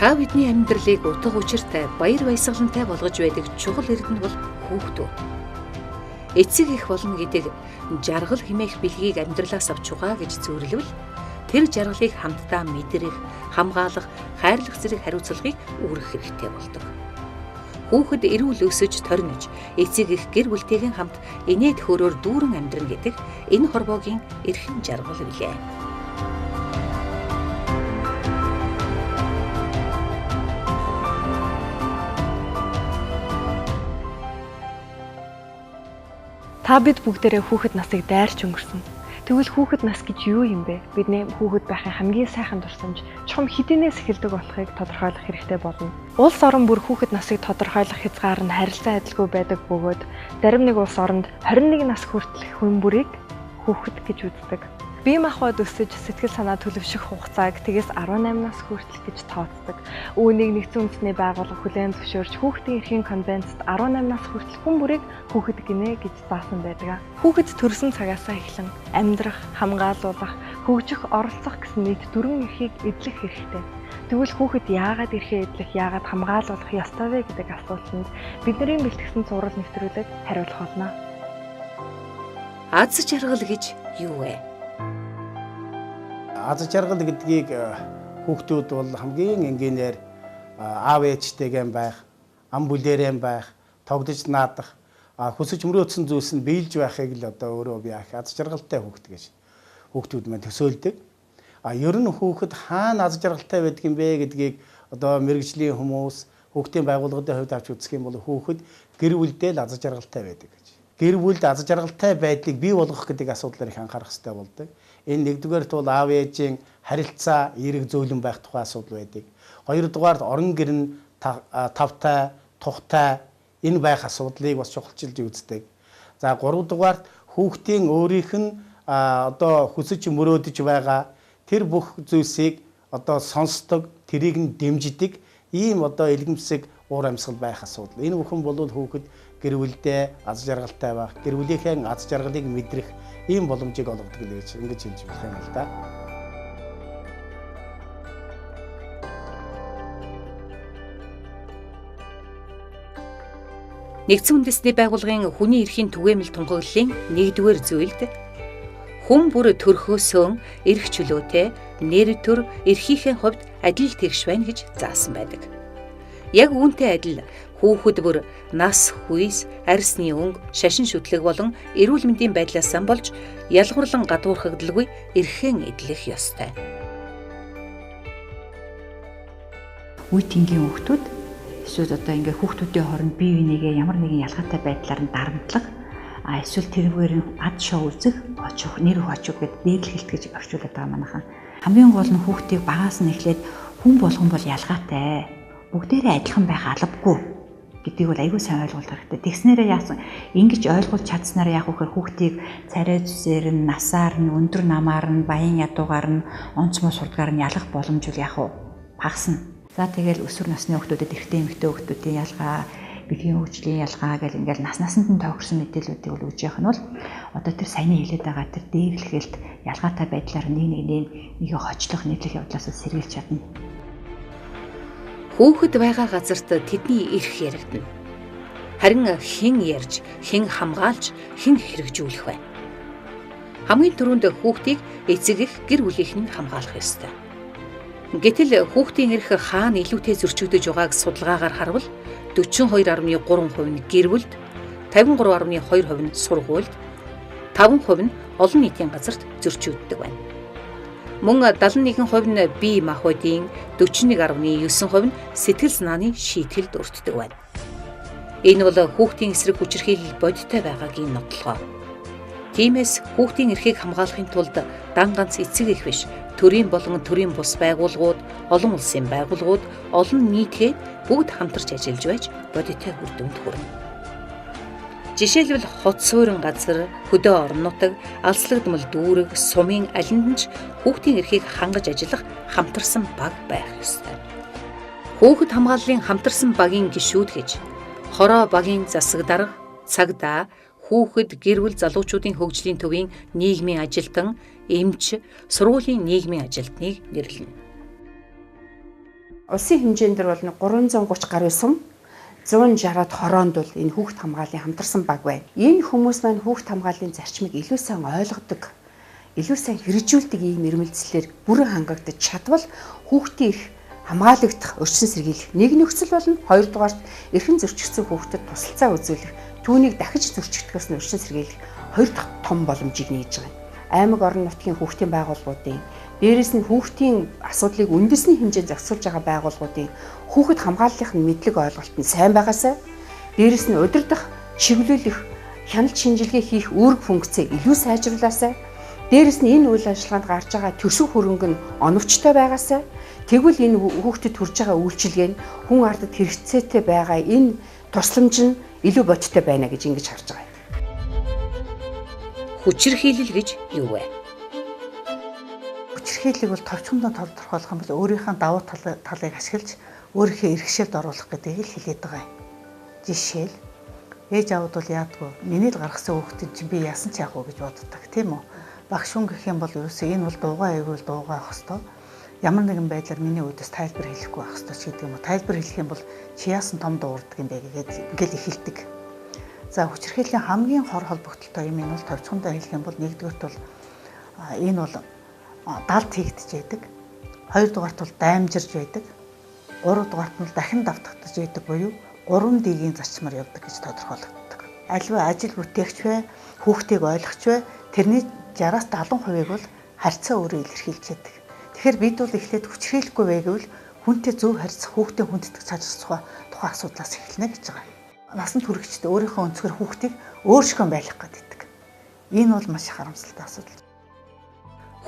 Та бидний амьдралыг утга учиртай, баяр баясгалантай болгож байдаг чухал эрдэнэ бол хүүхдүүд. Эцэг их болно гэдэг жаргал хэмээх бэлгийг амьдралаас авч угаа гэж зөвөрлөвл тэр жаргалыг хамтдаа мэдрэх, хамгаалах, хайрлах зэрэг хариуцлагыг үүрэх хэрэгтэй болдог. Хүүхэд эрүүл өсөж торнож, эцэг их гэр бүлтэйгэн хамт инээд хөөрөөр дүүрэн амьдрна гэдэг энэ хорвоогийн эрхэм жаргал билээ. Та бид бүгдээрээ хүүхэд насыг дайрч өнгөрсөн. Тэгвэл хүүхэд нас гэж юу юм бэ? Бидний хүүхэд байхын хамгийн сайхан дурсамж чухам хэдийнээс эхэлдэг болохыг тодорхойлох хэрэгтэй болно. Улс орон бүр хүүхэд насыг тодорхойлох хязгаар нь харилцан адилгүй байдаг бөгөөд зарим нэг улс оронд 21 нас хүртэл хүн бүрийг хүүхэд гэж үздэг. Бие махбод өсөж сэтгэл санаа төлөвшөх хугацааг тэгээс 18 нас хүртэл гэж тооцдог. Үүнийг нэгдсэн үндэсний байгууллага хүлээн зөвшөөрч хүүхдийн эрхийн конвенцэд 18 нас хүртэл хүн бүрийг хүүхэд гинэ гэж заасан байдаг. Хүүхэд төрсөн цагаасаа эхлэн амьдрах, хамгаалуулах, хөгжих, оролцох гэсэн нийт 4 эрхийг эдлэх хэрэгтэй. Тэгвэл хүүхэд яагаад эрхээ эдлэх, яагаад хамгаалуулах ёстой вэ гэдэг асуултанд бидний бэлтгэсэн зураг нэвтрүүлэг хариулах болно. Аз жаргал гэж юу вэ? Аз жаргал гэдгийг хүүхдүүд бол хамгийн энгийнээр аав ээжтэйгэн байх, ам бүлээрэн байх, тогдож наадах, хүсэж мөрөөдсөн зүйлс нь биелж байхыг л одоо өөрөө би аз жаргалтай хүүхэд гэж хүүхдүүд маань төсөөлдөг. Ер нь хүүхэд хаана аз жаргалтай байдаг юм бэ гэдгийг одоо мэрэгжлийн хүмүүс хүүхдийн байгууллагын хувьд авч үзэх юм бол хүүхэд гэр бүлдээ л аз жаргалтай байдаг гэж. Гэр бүлд аз жаргалтай байдлыг бий болгох гэдэг асуудлаар их анхаарах хэрэгтэй болдог. Энэ нэгдүгээрт бол аав ээжийн харилцаа эерэг зөөлөн байх тухай асуудал байдаг. Хоёрдугаарт орон гэр нь тавтай, тухтай энэ байх асуудлыг бас чухалчилж үздэг. За гуравдугаарт хүүхдийн өөрийнх нь одоо хүсэж мөрөөдөж байгаа тэр бүх зүйлсийг одоо сонсдог, тэрийг нь дэмждэг ийм одоо илгэмсэг уур амьсгал байх асуудал. Энэ бүхэн бол хүүхэд гэр бүлдээ аз жаргалтай байх, гэр бүлийнхээ аз жаргалыг мэдрэх ийм боломжийг олгодог гэж ингэж хэлж болох юм л да. Нэгдсэн үндэсний байгууллагын хүний эрхийн түгээмэл тунхаглалын 1-р зүйлд хүн бүр төрхөөсөө эрх чөлөөтэй нэр төр эрхийнхээ хувьд адил тэгш байна гэж заасан байдаг. Яг үүнтэй адил хүүхэд бүр нас, хүйс, арьсны өнгө, шашин шүтлэг болон эрүүл мэндийн байдлаас болж ялгуурлан гадуурхагдaltaгүй эрхэн эдлэх ёстой. Үе тэнгийн хүүхдүүд эсвэл одоо ингээ хүүхдүүдийн хооронд бие бинийгээ ямар нэгэн ялгаатай байдлаар нь дарамтлах, эсвэл тэрүүгээр нь ад шоу үзэх, очих, нэр хочих гэд дээрлэлт гэж орчуулдаг байгаа манайхан. Хамгийн гол нь хүүхдийг багаас нь эхлээд хүн болгон бол ялгаатай. Бүгдээрээ адилхан байх албагүй гэдгийг бол аягүй сайн ойлгуулах хэрэгтэй. Тэгснээрээ яасан ингэж ойлгуулж чадсанараа яг үхээр хүүхдийг царай зүсээр нь, насаар нь, өндөр намаар нь, баян ядуугаар нь, онцмоо сурдгаар нь ялгах боломж үл яг багасна. За тэгэл өсвөр насны хүүхдүүдэд эрэгтэй эмэгтэй хүүхдүүдийн ялгаа, биеийн хөгжлийн ялгаа гэл ингээл насанд нь тохирсон мэдээллүүдийг бол үүж явах нь бол одоо тэр саяны хэлээд байгаа тэр дээрлэхэлт ялгаатай байдлаар нэг хочлох нийтлэх явдлаас сэргийлж чадна. Хүүхэд байгаа газарт тэдний эрх яригдана. Харин хэн ярьж, хэн хамгаалж, хэн хэрэгжүүлэх вэ? Хамгийн түрүүнд хүүхдийг эцэг их гэр бүлийнх нь хамгаалах ёстой. Гэтэл хүүхдийн эрх хаана илүүтэй зөрчигдөж байгааг судалгаагаар харвал 42.3% нь гэр бүлд, 53.2% нь сургуульд, 5% нь олон нийтийн газарт зөрчигддөг байна. Мөн 71% нь бие махбодын, 41.9% нь сэтгэл санааны шийтгэлд өртдөг байна. Энэ бол хүүхдийн эсрэг хүчирхийлэл бодиттой байгаагийн нотлохоо. Тиймээс хүүхдийн эрхийг хамгаалахын тулд дан ганц эцэг их биш, төрийн болон төрийн бус байгууллагууд, олон улсын байгууллагууд, олон нийтгээд бүгд хамтарч ажиллаж байж бодиттой үр дүнд хүрнэ. Жишээлбэл хот суурин газар, хөдөө орон нутаг, алслагдмал дүүрэг, сумын алинд нь хүүхдийн эрхийг хангаж ажиллах хамтарсан баг байх ёстой. Хүүхэд хамгааллын хамтарсан багийн гишүүд гэж хороо багийн засаг дарга, цагдаа, хүүхэд гэр бүл залуучуудын хөгжлийн төвийн нийгмийн ажилтан, эмч, сургуулийн нийгмийн ажилтныг нэрлэнэ. Улсын хэмжээнд бол 330 гаруй сум 160-аад хороонд бол энэ хүүхд хамгааллын хамтарсан баг байна. Энэ хүмүүс маань хүүхд хамгааллын зарчмыг илүү сайн ойлгодог, илүү сайн хэрэгжүүлдэг ийм ирмэлцлэр бүрэн хангагдаж чадвал хүүхдийн эрх хамгаалагдах өрчин сэргийлэх нэг нөхцөл болно. Хоёрдугаарт эрхэн зөрчигдсөн хүүхдэд тусалцаа үзүүлэх, түүнийг дахиж зөрчигдөхөөс нь өрчин сэргийлэх хоёр дахь том боломжийг нээж байгаа. Аймаг орон нутгийн хүүхдийн байгууллагуудын, дээрээс нь хүүхдийн асуудлыг үндэсний хэмжээнд зохицуулж байгаа байгууллагуудын хүүхэд хамгааллын мэдлэг ойлголт нь сайн байгаасай. Дээрээс нь удирдах, чиглүүлэх, хяналт шинжилгээ хийх үүрэг функцээ илүү сайжруулаасай. Дээрээс нь энэ үйл ажиллагаанд гарч байгаа төсөв хөрөнгө нь оновчтой байгаасай. Тэгвэл энэ хүүхдэд хүрж байгаа үйлчилгээ нь хүн ардад хэрэгцээтэй байгаа энэ тусламж нь илүү бодиттой байна гэж ингэж харж байгаа. Хүчирхийлэл гэж юу вэ? Хүчирхийллийг бол товчхондоо тодорхойлох юм бол өөрийнхөө давуу талыг ашиглаж өөрийнхөө эрхшээлд оруулах гэдгийг л хэлээд байгаа юм. Жишээл ээж аавд бол яадгүй миний л гаргасан хүүхдэд чи би яасан ч яах вэ гэж боддог тийм үү? Багш хүн гэх юм бол ерөөсөө энэ бол дуугаа айгүй дуугаа авах хэвээр ямар нэгэн байдлаар миний үдэс тайлбар хэлэхгүй байх хэвээр ч гэдэг юм уу. Тайлбар хэлэх юм бол чи яасан том дуурдаг юм бэ гэж эхэлдэг. За хүчирхийллийн хамгийн хор холбогдолтой юм энэ бол товчхондоо хэлэх юм бол нэгдүгээрт бол энэ бол далд хийгдэж байдаг. Хоёрдугаарт бол даймжирж байдаг. Гуравдугаарт нь дахин давтагдаж байдаг буюу 3D-ийн зарчмаар явдаг гэж тодорхойлогддог. Альва ажил бүтээгч вэ, хүүхдийг ойлгоч вэ, тэрний 60-70%-ийг бол харьцаа өөрөө илэрхийлж яадаг. Тэгэхээр бид бол эхлээд хүчирхийлэхгүй байвал хүнтэй зөв харьцах, хүүхдээ хүндэтгэж чадах тухайн асуудлаас эхэлнэ гэж байгаа. Насанд хүрэгчд өөрийнхөө өнцгөр хүүхдийг өөрсгөө байлгах гэдэг. Энэ бол маш харамсалтай асуудал.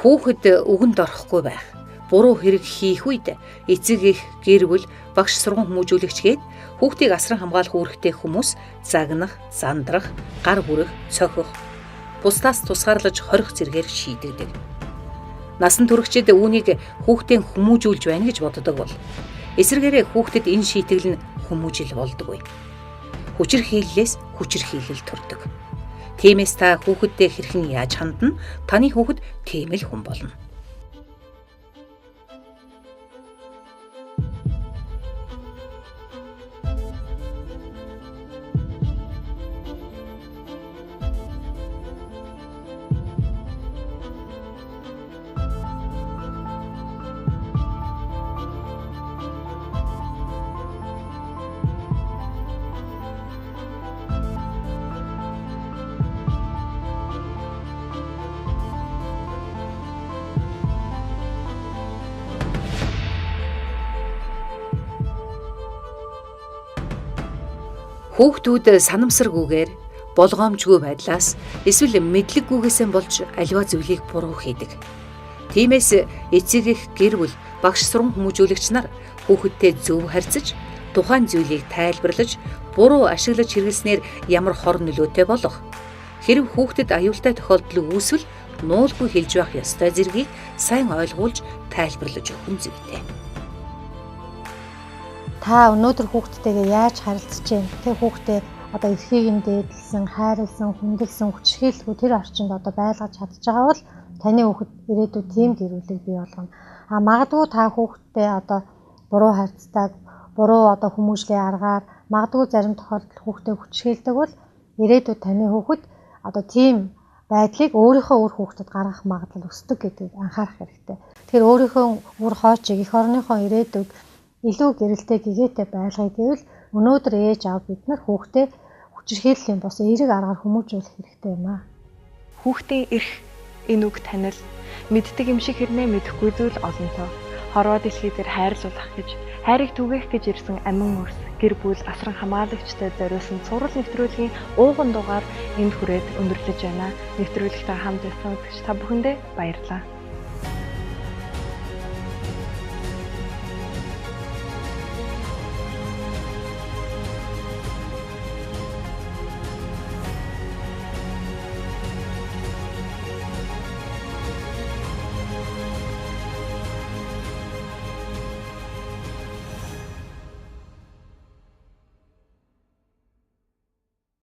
Хүүхэд үгэнд орохгүй байх, буруу хэрэг хийх үед эцэг эх, гэр бүл, багш, сургууль хүмүүжүүлэгчгээд хүүхдийг асран хамгаалах үүрэгтэй хүмүүс загнах, зандрах, гар хүрэх, цохих, бусдаас тусгаарлаж хорих зэргээр шийдэгдэг. Насанд хүрэгчид үүнийг хүүхдийн хүмүүжүүлж байна гэж боддог бол эсвэргээрээ хүүхдэд энэ шийтгэл нь хүмүүжил болдоггүй. Хүчирхийллээс хүчирхийлэл төрдөг. Тиймээс та хүүхэддээ хэрхэн яаж хандна, таны хүүхэд тийм л хүн болно. Хүүхдүүд санамсаргүйгээр, болгоомжгүй байдлаас эсвэл мэдлэггүйгээсээ болж аливаа зүйлийг буруу хийдэг. Тиймээс эцэг эх, гэр бүл, багш, сургууль хүмүүжүүлэгч нар хүүхэдтэй зөв харьцаж, тухайн зүйлийг тайлбарлаж, буруу ашиглаж хэрэглэснээр ямар хор нөлөөтэй болох, хэрэв хүүхдэд аюултай тохиолдол үүсвэл нуулгүй хэлж байх ёстой зэргийг сайн ойлгуулж, тайлбарлаж өгөх нь зүйтэй. Та өнөөдөр хүүхдтэйгээ яаж харилцаж байна? Тэр хүүхдээ одоо эрхийг нь дээдлсэн, хайрлсан, хүндэлсэн, хүчирхийлэлгүй тэр орчинд одоо байлгаж чадж байгаа бол таны хүүхэд ирээдүйд тийм гэр бүлийг бий болгоно. Магадгүй та хүүхдтэй одоо буруу харьцдаг, буруу одоо хүмүүжлийн аргаар, магадгүй зарим тохиолдолд хүүхдээ хүчирхийлдэг бол ирээдүйд таны хүүхэд одоо тийм байдлыг өөрийнхөө үр хүүхдэд гаргах магадлал өсдөг гэдгийг анхаарах хэрэгтэй. Тэгэхээр өөрийнхөө үр хоочийг эх орныхоо ирээдүйд илүү гэрэлтэй гэгээтэй байлгая гэвэл өнөөдөр ээж аав бид нар хүүхдээ хүчирхийллийн бос эерэг аргаар хүмүүжүүлэх хэрэгтэй юм аа. Хүүхдийн эрх энэ үг танил мэддэг юм шиг хэрнээ мэдэхгүй зүйл олонтоо. Хорвоо дэлхий дээр хайрлуулах гэж, хайрыг түгээх гэж ирсэн амин өрс, гэр бүл, асран хамгаалагчтай зориулсан цуврал нэвтрүүлгийн ууган дугаар энд хүрээд өндөрлөж байна. Нэвтрүүлэгтэй хамт байсан үзэгч та бүхэндээ баярлалаа.